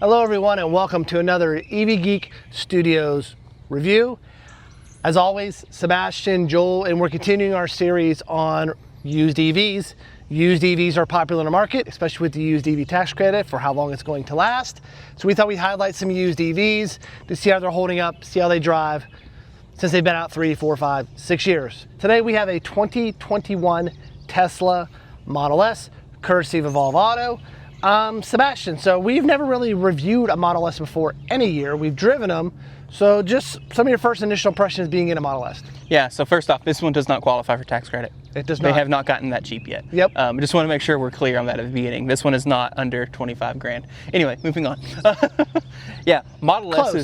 Hello everyone and welcome to another EV Geek Studios review. As always, Sebastian, Joel, and we're continuing our series on used EVs. Used EVs are popular in the market, especially with the used EV tax credit for how long it's going to last. So we thought we'd highlight some used EVs to see how they're holding up, see how they drive since they've been out 3, 4, 5, 6 years. Today we have a 2021 Tesla Model S, courtesy of Evolve Auto. Sebastian, so we've never really reviewed a Model S before any year. We've driven them. So just some of your first initial impressions being in a Model S. Yeah, so first off, this one does not qualify for tax credit. It does not. They have not gotten that cheap yet. Yep. I just want to make sure we're clear on that at the beginning. This one is not under 25 grand. Anyway, moving on. Yeah, Model S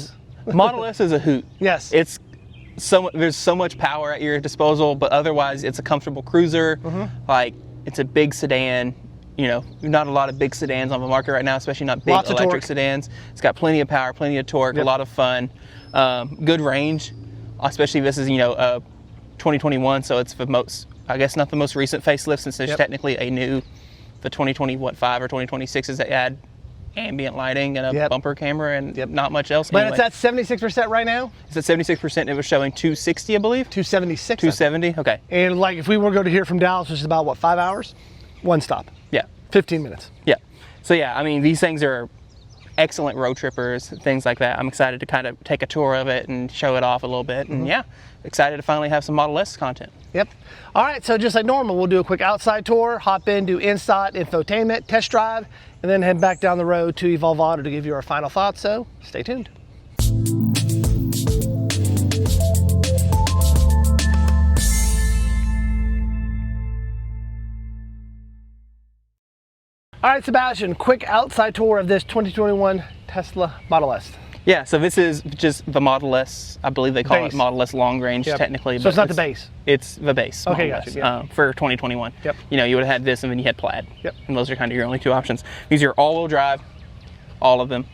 is a hoot. Yes. There's so much power at your disposal, but otherwise it's a comfortable cruiser. Like, it's a big sedan. You know, not a lot of big sedans on the market right now, especially not big electric sedans. It's got plenty of power, plenty of torque, a lot of fun, good range, especially this is, 2021, so it's the most, I guess not the most recent facelift since there's technically the 2025 or 2026 is that add ambient lighting and a bumper camera and not much else. But it's at 76% right now? It's at 76%. It was showing 260, I believe. 276. 270, okay. And like if we were to go to here from Dallas, which is about, what, 5 hours? One stop. Yeah. 15 minutes. Yeah. So yeah, I mean, these things are excellent road trippers, things like that. I'm excited to kind of take a tour of it and show it off a little bit. And yeah, excited to finally have some Model S content. Yep. All right, so just like normal, we'll do a quick outside tour, hop in, do inside infotainment, test drive, and then head back down the road to Evolve Auto to give you our final thoughts. So stay tuned. All right, Sebastian, quick outside tour of this 2021 Tesla Model S. Yeah, so this is just the Model S. I believe they call it Model S long range technically. So it's not the base? It's the base. Okay, gotcha. For 2021. Yep. You know, you would have had this and then you had Plaid. Yep. And those are kind of your only two options. These are all-wheel drive, all of them.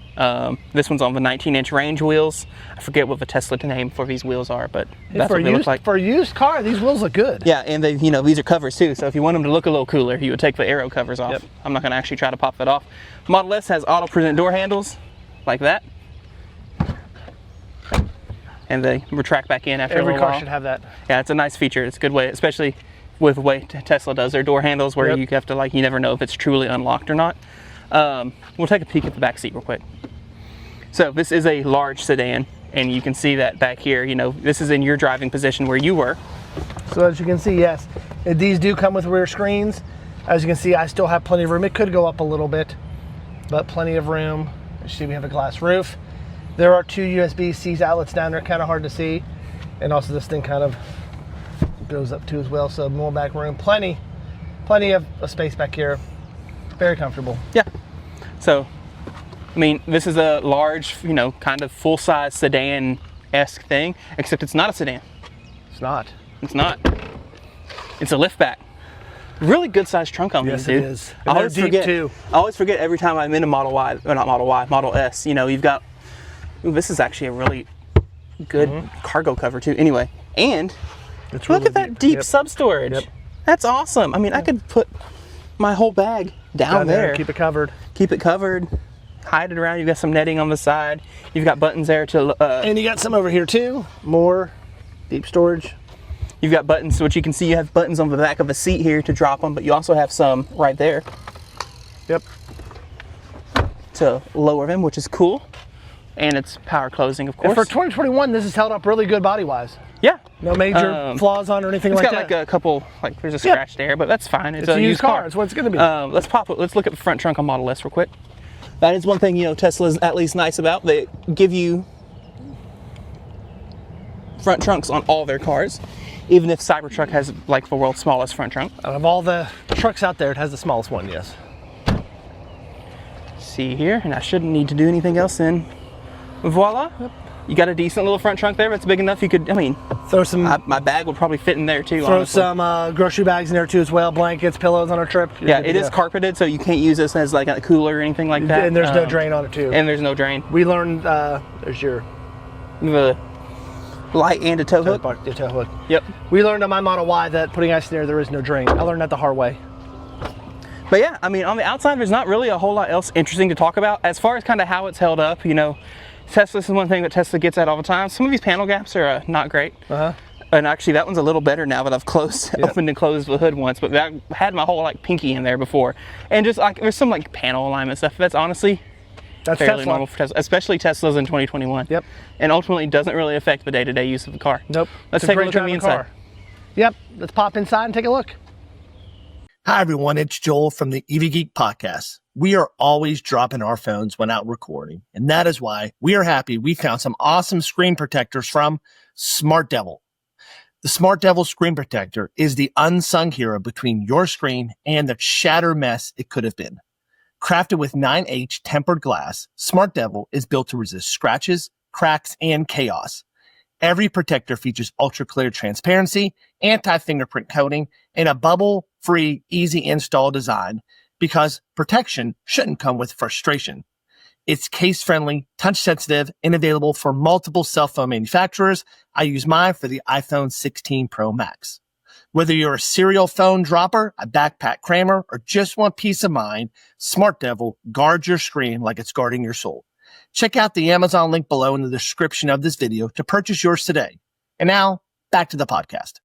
This one's on the 19-inch range wheels. I forget what the Tesla name for these wheels are, but that's what they look like. For a used car, these wheels look good. Yeah, and they, these are covers too. So if you want them to look a little cooler, you would take the aero covers off. I'm not going to actually try to pop that off. Model S has auto present door handles like that, and they retract back in after a little while. Every car should have that. Yeah, it's a nice feature. It's a good way, especially with the way Tesla does their door handles, where you have to you never know if it's truly unlocked or not. We'll take a peek at the back seat real quick. So this is a large sedan, and you can see that back here, this is in your driving position where you were. So as you can see, yes, these do come with rear screens. As you can see, I still have plenty of room. It could go up a little bit, but plenty of room. As you see, we have a glass roof. There are 2 USB-C outlets down there, kind of hard to see. And also this thing kind of goes up too as well, so more back room. Plenty of space back here. Very comfortable. Yeah. So, I mean, this is a large, kind of full-size sedan-esque thing, except it's not a sedan. It's not. It's not. It's a liftback. Really good-sized trunk on these, dude. Yes, it is. I always forget too. I always forget every time I'm in a Model Y, or not Model Y, Model S. You've got. Ooh, this is actually a really good cargo cover too. Anyway, and look at that deep sub-storage. Yep. That's awesome. I mean, I could put my whole bag down there. Keep it covered. Keep it covered. Hide it around. You've got some netting on the side. You've got buttons there to. And you got some over here too. More deep storage. You've got buttons, which you can see you have buttons on the back of the seat here to drop them, but you also have some right there. Yep. To lower them, which is cool. And it's power closing, of course. And for 2021, this is held up really good body-wise. Yeah. No major flaws on or anything like that. It's got like a couple, there's a scratch there, but that's fine. It's a used car. It's what it's going to be. Let's look at the front trunk on Model S real quick. That is one thing, Tesla's at least nice about. They give you front trunks on all their cars, even if Cybertruck has the world's smallest front trunk. Out of all the trucks out there, it has the smallest one, yes. See here, and I shouldn't need to do anything else then. Voila. Yep. You got a decent little front trunk there. It's big enough you could, throw some. My bag would probably fit in there too. Throw some grocery bags in there too as well. Blankets, pillows on our trip. Yeah, it is carpeted, so you can't use this as like a cooler or anything like that. And there's no drain on it too. And there's no drain. We learned there's your the light and a tow hook. The tow hook. Yep. We learned on my Model Y that putting ice in there is no drain. I learned that the hard way. But yeah, I mean, on the outside, there's not really a whole lot else interesting to talk about. As far as kind of how it's held up, you know, Tesla is one thing that Tesla gets at all the time. Some of these panel gaps are not great. And actually, that one's a little better now that I've opened and closed the hood once. But that had my whole like pinky in there before. And just like there's some like panel alignment stuff. That's honestly fairly normal for Tesla, especially Teslas in 2021. Yep. And ultimately, doesn't really affect the day-to-day use of the car. Nope. Let's take a look at the inside. Yep. Let's pop inside and take a look. Hi, everyone. It's Joel from the EV Geek podcast. We are always dropping our phones when out recording, and that is why we are happy we found some awesome screen protectors from Smart Devil. The Smart Devil screen protector is the unsung hero between your screen and the shatter mess it could have been. Crafted with 9H tempered glass, Smart Devil is built to resist scratches, cracks, and chaos. Every protector features ultra-clear transparency, anti-fingerprint coating, and a bubble-free, easy install design because protection shouldn't come with frustration. It's case-friendly, touch-sensitive, and available for multiple cell phone manufacturers. I use mine for the iPhone 16 Pro Max. Whether you're a serial phone dropper, a backpack crammer, or just want peace of mind, Smart Devil guards your screen like it's guarding your soul. Check out the Amazon link below in the description of this video to purchase yours today. And now, back to the podcast.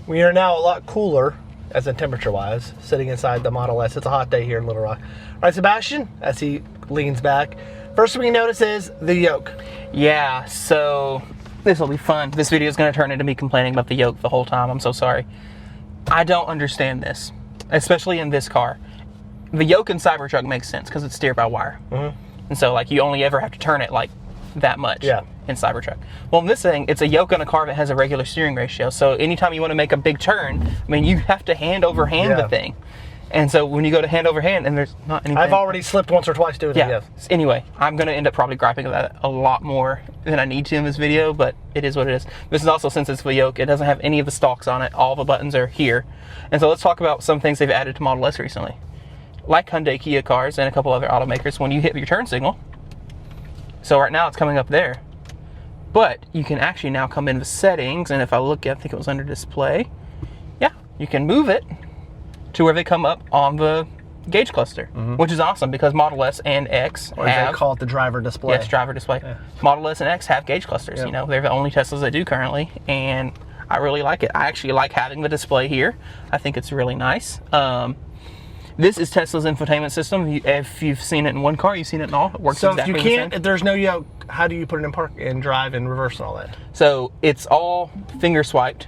We are now a lot cooler, as in temperature-wise, sitting inside the Model S. It's a hot day here in Little Rock. All right, Sebastian, as he leans back, first thing we notice is the yoke. Yeah, so this will be fun. This video is going to turn into me complaining about the yoke the whole time. I'm so sorry. I don't understand this, especially in this car. The yoke in Cybertruck makes sense because it's steer-by-wire. And so, like, you only ever have to turn it, like, that much in Cybertruck. Well, in this thing, it's a yoke on a car that has a regular steering ratio. So anytime you want to make a big turn, I mean, you have to hand over hand the thing. And so when you go to hand over hand, and there's not anything. I've already slipped once or twice doing it. Yeah. Anyway, I'm going to end up probably griping about it a lot more than I need to in this video, but it is what it is. This is also, since it's the yoke, it doesn't have any of the stalks on it. All the buttons are here. And so let's talk about some things they've added to Model S recently. Like Hyundai, Kia cars, and a couple other automakers, when you hit your turn signal, so right now it's coming up there, but you can actually now come into settings, and if I look at, I think it was under display, yeah, you can move it to where they come up on the gauge cluster, which is awesome because Model S and X or have, they call it the driver display. Yes, driver display. Yeah. Model S and X have gauge clusters. You know, they're the only Teslas that do currently, and I really like it. I actually like having the display here. I think it's really nice. This is Tesla's infotainment system. If you've seen it in one car, you've seen it in all. It works exactly the same. So if you can't, if there's no yoke, how do you put it in park and drive and reverse and all that? So it's all finger swiped,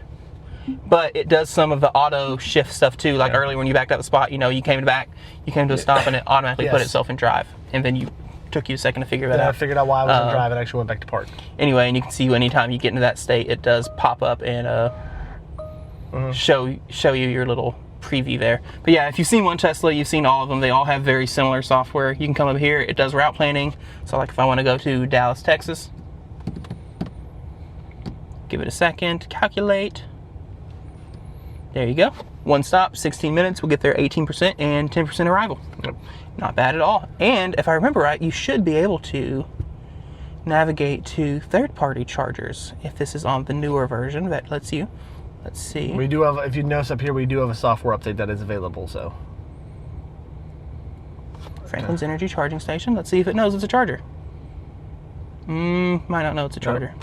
but it does some of the auto shift stuff too. Like earlier when you backed out the spot, you know, you came back, you came to a stop, and it automatically put itself in drive. And then took you a second to figure that out. I figured out why I was in drive and actually went back to park. Anyway, and you can see anytime you get into that state, it does pop up and show you your little preview there. But yeah, if you've seen one Tesla, you've seen all of them. They all have very similar software. You can come up here. It does route planning. So like if I want to go to Dallas, Texas, give it a second to calculate. There you go. One stop, 16 minutes. We'll get there 18% and 10% arrival. Not bad at all. And if I remember right, you should be able to navigate to third-party chargers if this is on the newer version that lets you. Let's see. We do have, if you notice up here, we do have a software update that is available, so. Franklin's Energy Charging Station. Let's see if it knows it's a charger. Might not know it's a charger.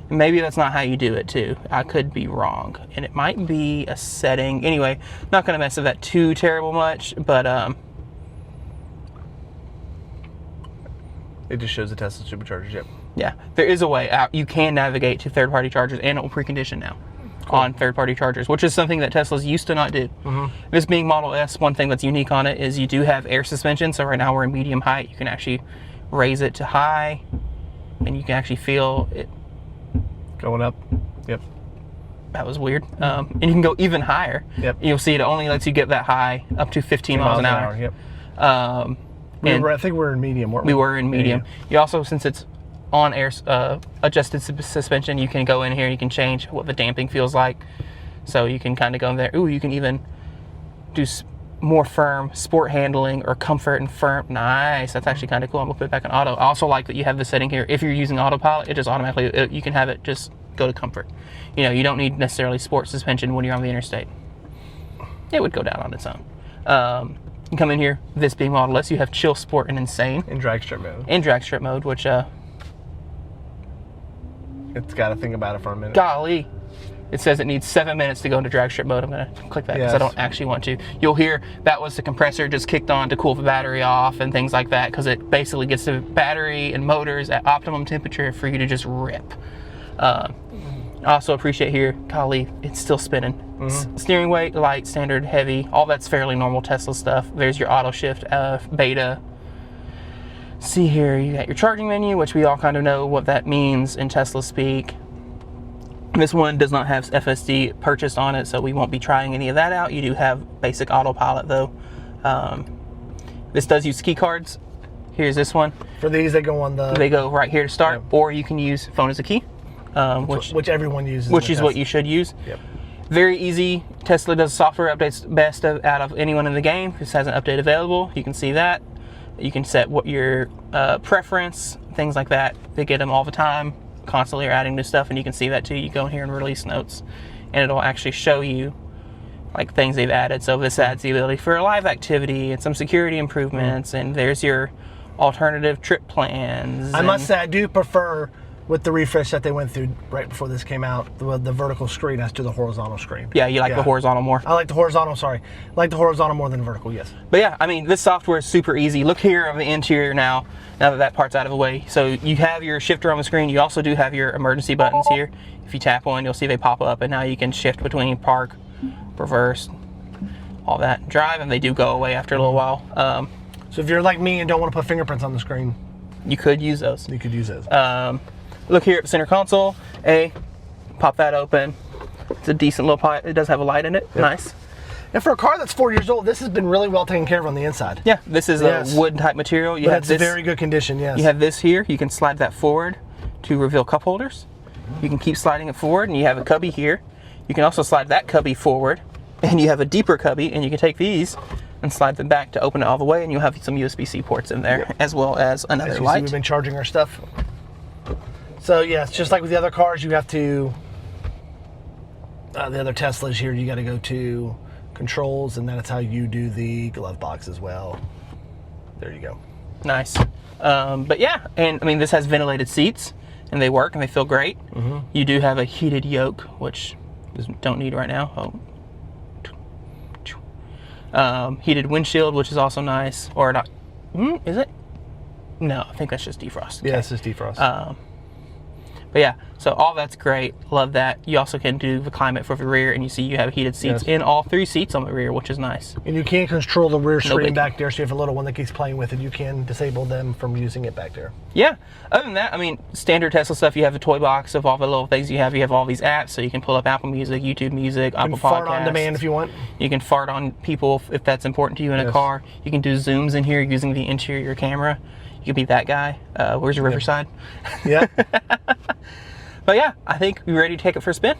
And maybe that's not how you do it, too. I could be wrong. And it might be a setting. Anyway, not going to mess with that too terrible much, but it just shows the Tesla superchargers, yep. Yeah, there is a way out. You can navigate to third-party chargers, and it will precondition now. On third-party chargers, which is something that Teslas used to not do. This being Model S, one thing that's unique on it is you do have air suspension. So right now we're in medium height. You can actually raise it to high, and you can actually feel it going up. Yep. That was weird. And you can go even higher. Yep. You'll see it only lets you get that high up to 15 miles an hour. Yep. I think we're in medium. We were in medium. You also, since it's on air adjusted suspension, you can go in here, you can change what the damping feels like. So you can kind of go in there. Ooh, you can even do more firm sport handling or comfort and firm. Nice, that's actually kind of cool. I'm gonna put it back on auto. I also like that you have the setting here. If you're using autopilot, it just automatically, you can have it just go to comfort. You know, you don't need necessarily sport suspension when you're on the interstate. It would go down on its own. You come in here, this being Model S, you have Chill, Sport, and Insane. In drag strip mode. In drag strip mode, which, it's got to think about it for a minute. golly. It says it needs 7 minutes to go into drag strip mode. I'm going to click that because I don't actually want to. You'll hear that was the compressor just kicked on to cool the battery off and things like that, because it basically gets the battery and motors at optimum temperature for you to just rip. I also appreciate here, golly, it's still spinning. Steering weight, light, standard, heavy, all that's fairly normal Tesla stuff. There's your auto shift, beta. See here, you got your charging menu, which we all kind of know what that means in Tesla speak. This one does not have FSD purchased on it, so we won't be trying any of that out. You do have basic autopilot though. This does use key cards. Here's this one. For these, they go on the... They go right here to start, or you can use phone as a key. Which everyone uses. Which is what you should use. Yep. Very easy. Tesla does software updates best out of anyone in the game. This has an update available. You can see that. You can set what your preference, things like that. They get them all the time. Constantly are adding new stuff, and you can see that too. You go in here and release notes, and it'll actually show you like things they've added. So this adds the ability for a live activity and some security improvements, and there's your alternative trip plans. I must say, I do prefer, with the refresh that they went through right before this came out, the vertical screen as to the horizontal screen. Yeah, you like the horizontal more? I like the horizontal, sorry. I like the horizontal more than the vertical, yes. But yeah, I mean, this software is super easy. Look here on the interior now that that part's out of the way. So you have your shifter on the screen. You also do have your emergency buttons here. If you tap one, you'll see they pop up, and now you can shift between park, reverse, all that. Drive, and they do go away after a little while. So if you're like me and don't want to put fingerprints on the screen, you could use those. You could use those. Look here at the center console. Pop that open. It's a decent little pipe. It does have a light in it. Yep. Nice. And for a car that's 4 years old, this has been really well taken care of on the inside. Yeah, this is a wood type material. But it's very good condition, yes. You have this here. You can slide that forward to reveal cup holders. You can keep sliding it forward, and you have a cubby here. You can also slide that cubby forward, and you have a deeper cubby, and you can take these and slide them back to open it all the way, and you'll have some USB-C ports in there, as well as another light. See, we've been charging our stuff. So yeah, it's just like with the other cars, you have to, the other Teslas here, you got to go to controls, and that's how you do the glove box as well. There you go. Nice. But yeah, and I mean, this has ventilated seats, and they work, and they feel great. You do have a heated yoke, which don't need right now. Heated windshield, which is also nice. Or not, is it? No, I think that's just defrost. Okay. Yeah, it's just defrost. But yeah, so all that's great. Love that. You also can do the climate for the rear, and you see you have heated seats in all 3 seats on the rear, which is nice. And you can control the rear screen back there, so you have a little one that keeps playing with it. You can disable them from using it back there. Yeah. Other than that, I mean, standard Tesla stuff, you have the toy box of all the little things you have. You have all these apps, so you can pull up Apple Music, YouTube Music, Apple Podcasts. You can fart on demand if you want. You can fart on people if that's important to you in a car. You can do zooms in here using the interior camera. You can be that guy. Where's your Riverside? Yeah. But yeah, I think we're ready to take it for a spin.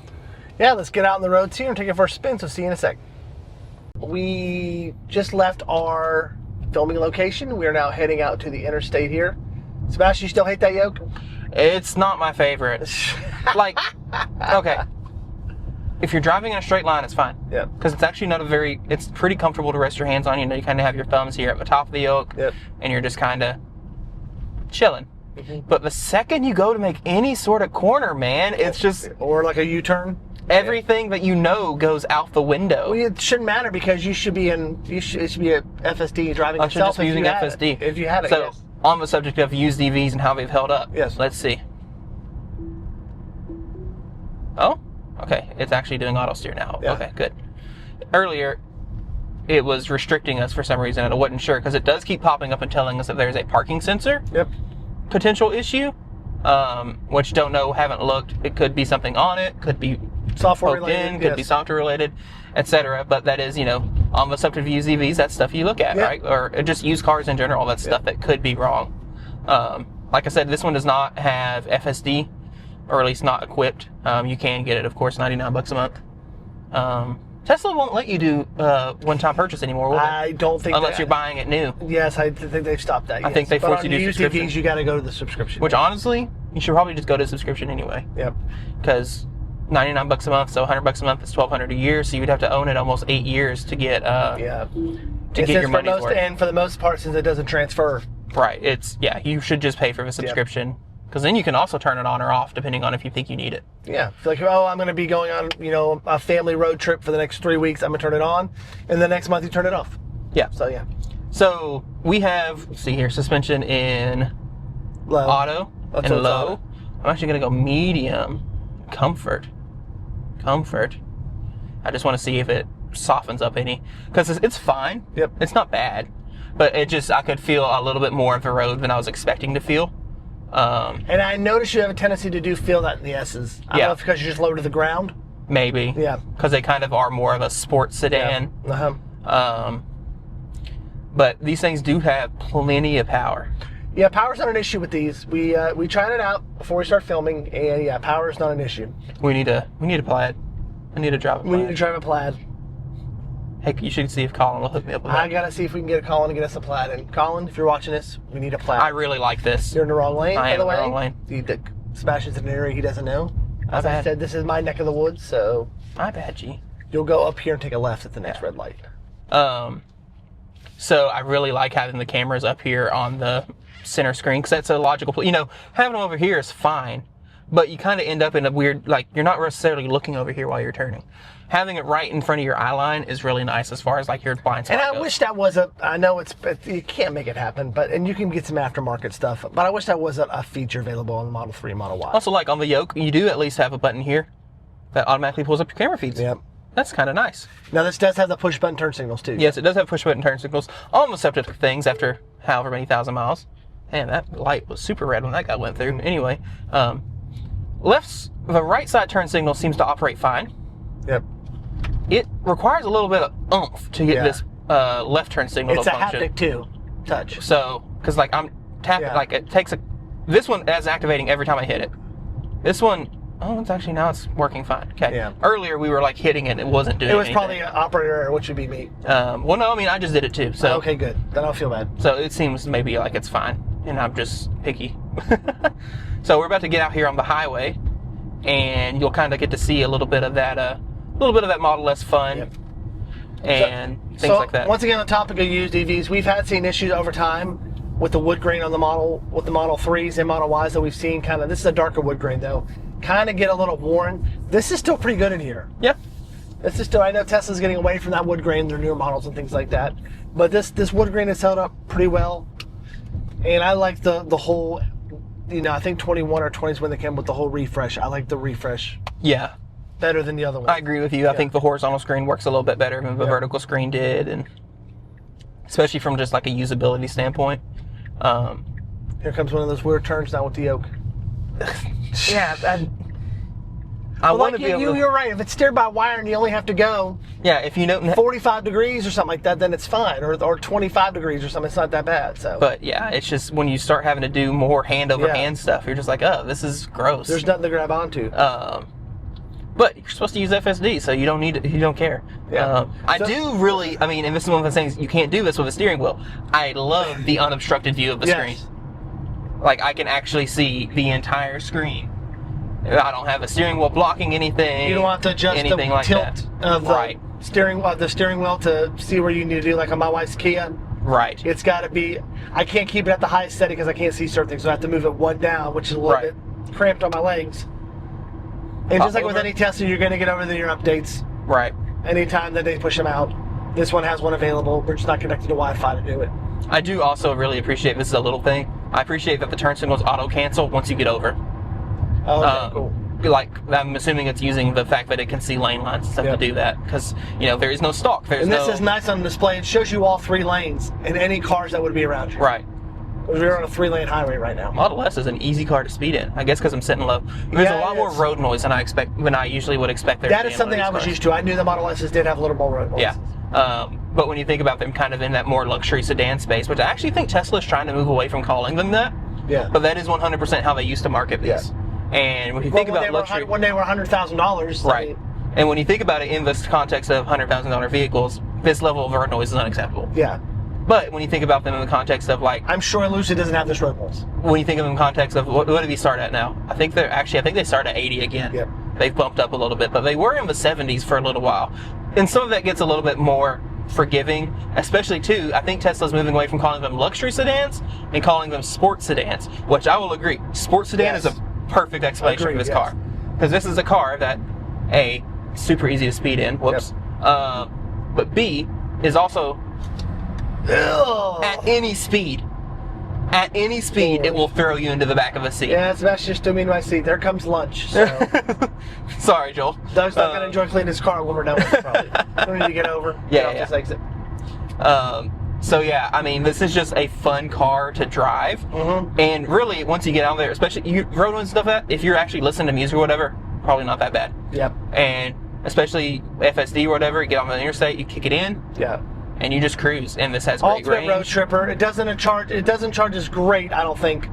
Yeah, let's get out on the roads here and take it for a spin, so see you in a sec. We just left our filming location. We are now heading out to the interstate here. Sebastian, you still hate that yoke? It's not my favorite. Like, okay. If you're driving in a straight line, it's fine. Yeah. Because it's actually not it's pretty comfortable to rest your hands on. You know, you kind of have your thumbs here at the top of the yoke, and you're just kind of chilling. But the second you go to make any sort of corner, man, it's just... Or like a U-turn. Everything that you know goes out the window. Well, it shouldn't matter because you should be it should be a FSD driving yourself. Just be using FSD. If you had it, So, on the subject of used EVs and how they've held up, let's see. Oh, okay. It's actually doing auto steer now. Yeah. Okay, good. Earlier, it was restricting us for some reason, and I wasn't sure because it does keep popping up and telling us that there's a parking sensor. Potential issue, which don't know, haven't looked. It could be something on it, could be software related, could be software related, etc. But that is, you know, on the subject of used EVs, that's stuff you look at, right? Or just used cars in general, that's stuff that could be wrong. Like I said, this one does not have FSD, or at least not equipped. You can get it, of course, $99 a month. Tesla won't let you do one-time purchase anymore, will they? I don't think unless you're buying it new. Yes, I think they've stopped that. I think they force you to do subscription. Used EVs, you got to go to the subscription. Which honestly, you should probably just go to subscription anyway. Yep. Because $99 a month, so $100 a month is $1,200 a year. So you would have to own it almost 8 years to get. Yeah. to get your money's worth. And for the most part, since it doesn't transfer. Right. You should just pay for the subscription. Because then you can also turn it on or off depending on if you think you need it. Yeah. It's like, oh, I'm going to be going on, a family road trip for the next 3 weeks. I'm going to turn it on. And the next month you turn it off. Yeah. So, yeah. So we have, see here, suspension in Low. auto and low. Auto. I'm actually going to go medium. Comfort. I just want to see if it softens up any. Because it's fine. Yep. It's not bad. But I could feel a little bit more of the road than I was expecting to feel. And I noticed you have a tendency to feel that in the S's. I don't know if it's because you're just low to the ground. Maybe. Yeah. Because they kind of are more of a sports sedan. Yeah. Uh-huh. But these things do have plenty of power. Yeah, power's not an issue with these. We tried it out before we start filming, and yeah, power is not an issue. We need a plaid. I need to drive a plaid. We need to drive a plaid. Heck, you should see if Colin will hook me up with that. I gotta see if we can get a Colin to get us a plaid. And Colin, if you're watching this, we need a plaid. I really like this. You're in the wrong lane, by the way. I am in the wrong lane. Sebastian's in an area he doesn't know. As I said, this is my neck of the woods, so... My bad, G. You'll go up here and take a left at the next red light. So I really like having the cameras up here on the center screen, because that's a logical... having them over here is fine, but you kind of end up in a weird... you're not necessarily looking over here while you're turning. Having it right in front of your eye line is really nice as far as your blind spot goes. And I wish that was I know you can't make it happen, and you can get some aftermarket stuff, but I wish that was a feature available on the Model 3 and Model Y. Also, on the yoke, you do at least have a button here that automatically pulls up your camera feeds. Yep. That's kind of nice. Now this does have the push button turn signals too. Yes, it does have push button turn signals. Almost up to things after however many thousand miles. Man, that light was super red when that guy went through. Anyway, the right side turn signal seems to operate fine. Yep. It requires a little bit of oomph to get this left turn signal to function. It's a haptic too. Touch. So, because I'm tapping, it takes this one is activating every time I hit it. This one, it's actually now it's working fine. Okay. Yeah. Earlier we were hitting it, and it wasn't doing anything. It was probably an operator error, which would be me. Well, no, I just did it too. So okay, good. Then I don't feel bad. So it seems maybe it's fine, and I'm just picky. So we're about to get out here on the highway, and you'll kind of get to see a little bit of that Model S fun, and things like that. Once again, on the topic of used EVs, we've seen issues over time with the wood grain on the Model 3s and Model Ys that we've seen. This is a darker wood grain though. Kind of get a little worn. This is still pretty good in here. Yeah. This is still. I know Tesla's getting away from that wood grain, their newer models and things like that, but this wood grain has held up pretty well, and I like the whole. I think 21 or 20 is when they came with the whole refresh. I like the refresh. Yeah. Better than the other one. I agree with you. I think the horizontal screen works a little bit better than the vertical screen did, and especially from just a usability standpoint. Here comes one of those weird turns now with the yoke. Yeah, I want to be able to... You're right. If it's steered by wire and you only have to go 45 degrees or something like that, then it's fine. Or 25 degrees or something, it's not that bad. So. But yeah, it's just when you start having to do more hand-over-hand stuff, you're just oh, this is gross. There's nothing to grab onto. But you're supposed to use FSD, so you don't need it. You don't care. Yeah. I do really. And this is one of the things you can't do this with a steering wheel. I love the unobstructed view of the screen. I can actually see the entire screen. I don't have a steering wheel blocking anything. You don't have to adjust the tilt of the steering wheel to see where you need to do, like on my wife's Kia. Right. It's got to be. I can't keep it at the highest setting because I can't see certain things, so I have to move it one down, which is a little bit cramped on my legs. And just like with any Tesla, you're going to get over your updates. Right. Anytime that they push them out. This one has one available. We're just not connected to Wi-Fi to do it. I do also really appreciate, this is a little thing, I appreciate that the turn signals auto-cancel once you get over. Oh, okay, cool. I'm assuming it's using the fact that it can see lane lines and stuff to do that, because there is no stalk. This is nice on display. It shows you all 3 lanes and any cars that would be around you. Right. We're on a 3-lane highway right now. Model S is an easy car to speed in. I guess because I'm sitting low. There's a lot more road noise than I usually would expect there to be. That is something I was used to. I knew the Model S's did have a little more road noise. Yeah. But when you think about them kind of in that more luxury sedan space, which I actually think Tesla is trying to move away from calling them that. Yeah. But that is 100% how they used to market these. Yeah. And when you think about luxury, when they were $100,000, right? And when you think about it in this context of $100,000 vehicles, this level of road noise is unacceptable. Yeah. But when you think about them in the context of I'm sure Lucid doesn't have this road noise. When you think of them in context of what do we start at now? I think they start at 80 again. Yep. They've bumped up a little bit, but they were in the 70s for a little while. And some of that gets a little bit more forgiving, especially too, I think Tesla's moving away from calling them luxury sedans and calling them sports sedans, which I will agree. Sports sedan is a perfect explanation for this car. Because this is a car that, A, super easy to speed in, whoops, but B, is also at any speed. At any speed, it will throw you into the back of a seat. Yeah, Sebastian just threw me in my seat. There comes lunch. So. Sorry, Joel. Doug's not going to enjoy cleaning his car when we're done with it, probably. We need to get over. Get off this exit. So yeah, I mean, this is just a fun car to drive. And really, once you get out there, especially you road and stuff, if you're actually listening to music or whatever, probably not that bad. Yep. And especially FSD or whatever, you get on the interstate, you kick it in. Yeah. And you just cruise, and this has great range. Road tripper. It doesn't charge as great, I don't think.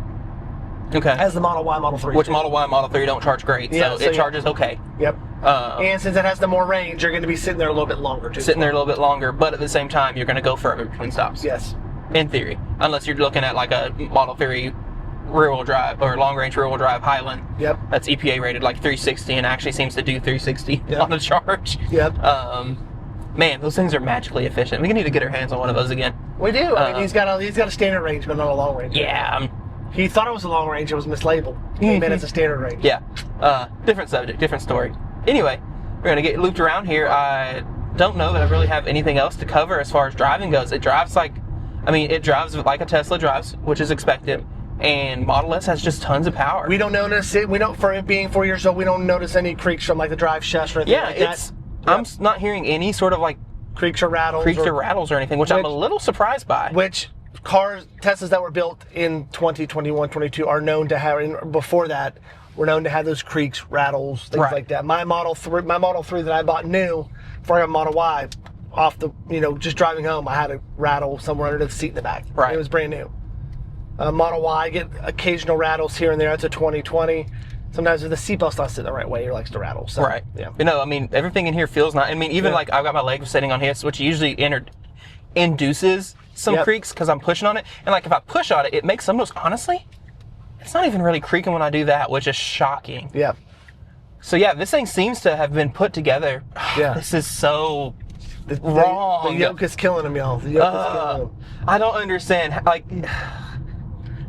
Okay. As the Model Y, Model 3. Which Model Y and Model 3 don't charge great, so it charges okay. Yep. And since it has the more range, you're going to be sitting there a little bit longer too. Sitting there a little bit longer, but at the same time, you're going to go further between stops. Yes. In theory, unless you're looking at like a Model 3 rear-wheel drive or long-range rear-wheel drive Highland. Yep. That's EPA rated like 360 and actually seems to do 360 on the charge. Yep. Man, those things are magically efficient. We need to get our hands on one of those again. We do. I mean, he's got a standard range, but not a long range. Yeah. He thought it was a long range. It was mislabeled. Came in as a standard range. Yeah. Different subject, different story. Anyway, we're going to get looped around here. I don't know that I really have anything else to cover as far as driving goes. It drives like a Tesla drives, which is expected. And Model S has just tons of power. We don't notice it. For it being 4 years old, we don't notice any creaks from like the drive shafts or anything like that. I'm not hearing any sort of like creaks or rattles or anything, which I'm a little surprised by. Which Teslas that were built in 2021, 22 are known to have, and before that, were known to have those creaks, rattles, things like that. My Model 3 that I bought new before I got Model Y, off the, just driving home, I had a rattle somewhere under the seat in the back. Right. It was brand new. Model Y, I get occasional rattles here and there. It's a 2020. Sometimes if the seatbelt's not sitting the right way, it likes to rattle. So, right. Yeah. But no, I mean, everything in here feels nice. I mean, even like I've got my leg sitting on his, which usually induces some creaks because I'm pushing on it. And like if I push on it, it makes some of those, honestly, it's not even really creaking when I do that, which is shocking. Yeah. So yeah, this thing seems to have been put together. Yeah. This is so wrong. The yoke is killing him, y'all. The yoke is killing him. I don't understand. Like,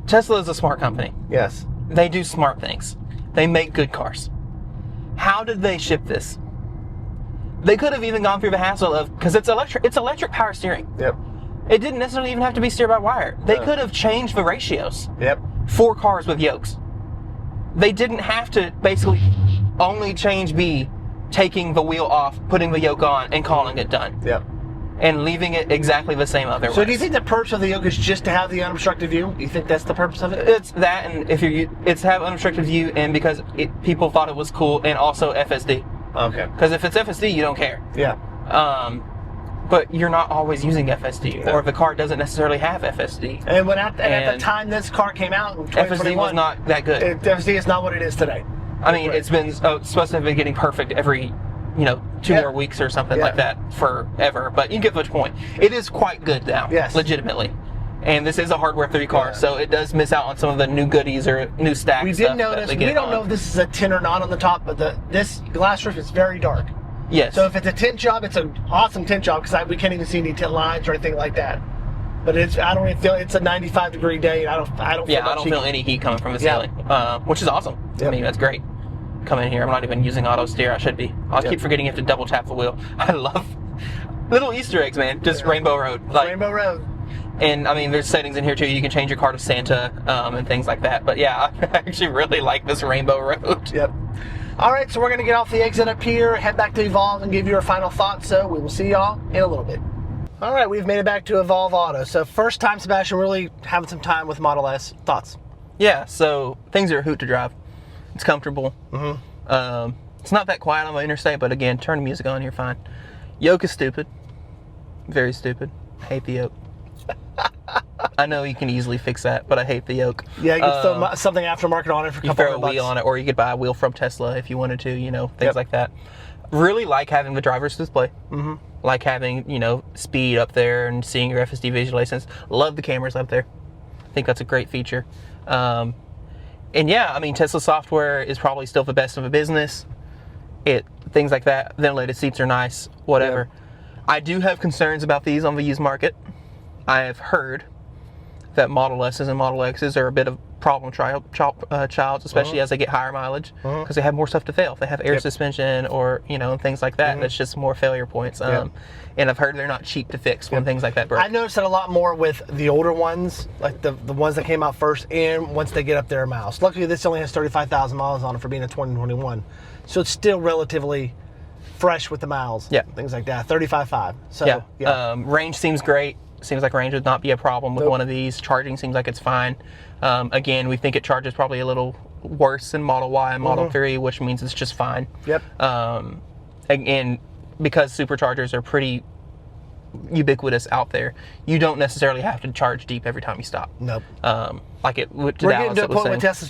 Tesla is a smart company. Yes. They do smart things. They make good cars. How did they ship this? They could have even gone through the hassle of, because it's electric power steering. Yep. It didn't necessarily even have to be steered by wire. They could have changed the ratios. Yep. For cars with yokes. They didn't have to basically only change B, taking the wheel off, putting the yoke on, and calling it done. Yep. And leaving it exactly the same otherwise. So do you think the purpose of the yoke is just to have the unobstructed view? Do you think that's the purpose of it? It's that, and it's have unobstructed view, and because people thought it was cool, and also FSD. Okay. Because if it's FSD, you don't care. Yeah. But you're not always using FSD, or the car doesn't necessarily have FSD. And at the time this car came out in 2021, FSD was not that good. FSD is not what it is today. I mean, it's been supposed to have been getting perfect every 2 more weeks or something like that forever. But you get the point. It is quite good now, legitimately. And this is a hardware 3 car, so it does miss out on some of the new goodies or new stacks. We did notice, we don't know if this is a tint or not on the top, but this glass roof is very dark. Yes. So if it's a tint job, it's an awesome tint job because we can't even see any tint lines or anything like that. But I don't even feel it's a 95-degree day. And I don't feel any heat coming from the ceiling, which is awesome. Yep. I mean, that's great. Come in here. I'm not even using auto steer. I should be. I'll keep forgetting you have to double tap the wheel. I love little Easter eggs, man. Just Rainbow Road. Rainbow Road. And I mean, there's settings in here too. You can change your car to Santa and things like that. But yeah, I actually really like this Rainbow Road. Yep. All right, so we're going to get off the exit up here, head back to Evolve, and give you our final thoughts. So we will see y'all in a little bit. All right, we've made it back to Evolve Auto. So first time, Sebastian, really having some time with Model S. Thoughts? Yeah, so things are a hoot to drive. It's comfortable. Mm-hmm. It's not that quiet on the interstate, but again, turn the music on, you're fine. Yoke is stupid. Very stupid. Hate the yoke. I know you can easily fix that, but I hate the yoke. Yeah, you could throw something aftermarket on it for a couple $100 bucks. Wheel on it, or you could buy a wheel from Tesla if you wanted to, things like that. Really like having the driver's display. Mm-hmm. Like having, speed up there and seeing your FSD visualizations. Love the cameras up there. I think that's a great feature. And yeah, I mean, Tesla software is probably still the best of the business. Things like that. Ventilated seats are nice, whatever. I do have concerns about these on the used market. I have heard that Model S's and Model X's are a bit of problem childs, especially as they get higher mileage, because they have more stuff to fail. If they have air suspension or, you know, things like that, that's just more failure points. And I've heard they're not cheap to fix when things like that break. I noticed that a lot more with the older ones, like the ones that came out first, and once they get up their miles. Luckily, this only has 35,000 miles on it for being a 2021. So it's still relatively fresh with the miles. Yeah. Things like that, 35.5. So, range seems great. Seems like range would not be a problem with one of these. Charging seems like it's fine. Again, we think it charges probably a little worse than Model Y and Model 3, which means it's just fine. Yep. Again, because superchargers are pretty ubiquitous out there, you don't necessarily have to charge deep every time you stop. Nope. Like it We're getting to a point with Tesla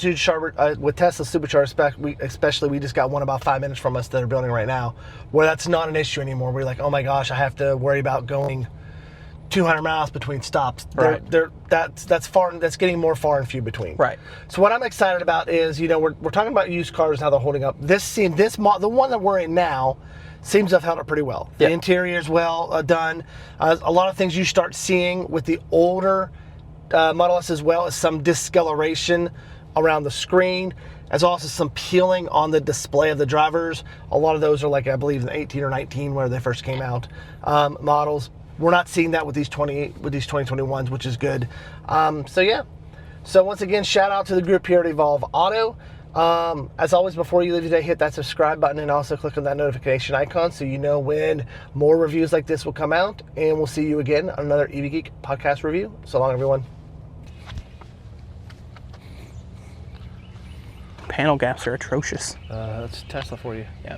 supercharger, especially we just got one about 5 minutes from us that are building right now, where that's not an issue anymore. We're like, oh my gosh, I have to worry about going 200 miles between stops. Right. That's getting more far and few between. Right. So what I'm excited about is, you know, we're talking about used cars and how they're holding up. The one that we're in now seems to have held up pretty well. The interior is well done. A lot of things you start seeing with the older Model S as well is some discoloration around the screen, as also some peeling on the display of the drivers. A lot of those are like, I believe, the 18 or 19 where they first came out models. We're not seeing that with these 2021s, which is good. So yeah. So once again, shout out to the group here at Evolve Auto. As always, before you leave today, hit that subscribe button and also click on that notification icon so you know when more reviews like this will come out. And we'll see you again on another EV Geek podcast review. So long, everyone. Panel gaps are atrocious. That's Tesla for you. Yeah.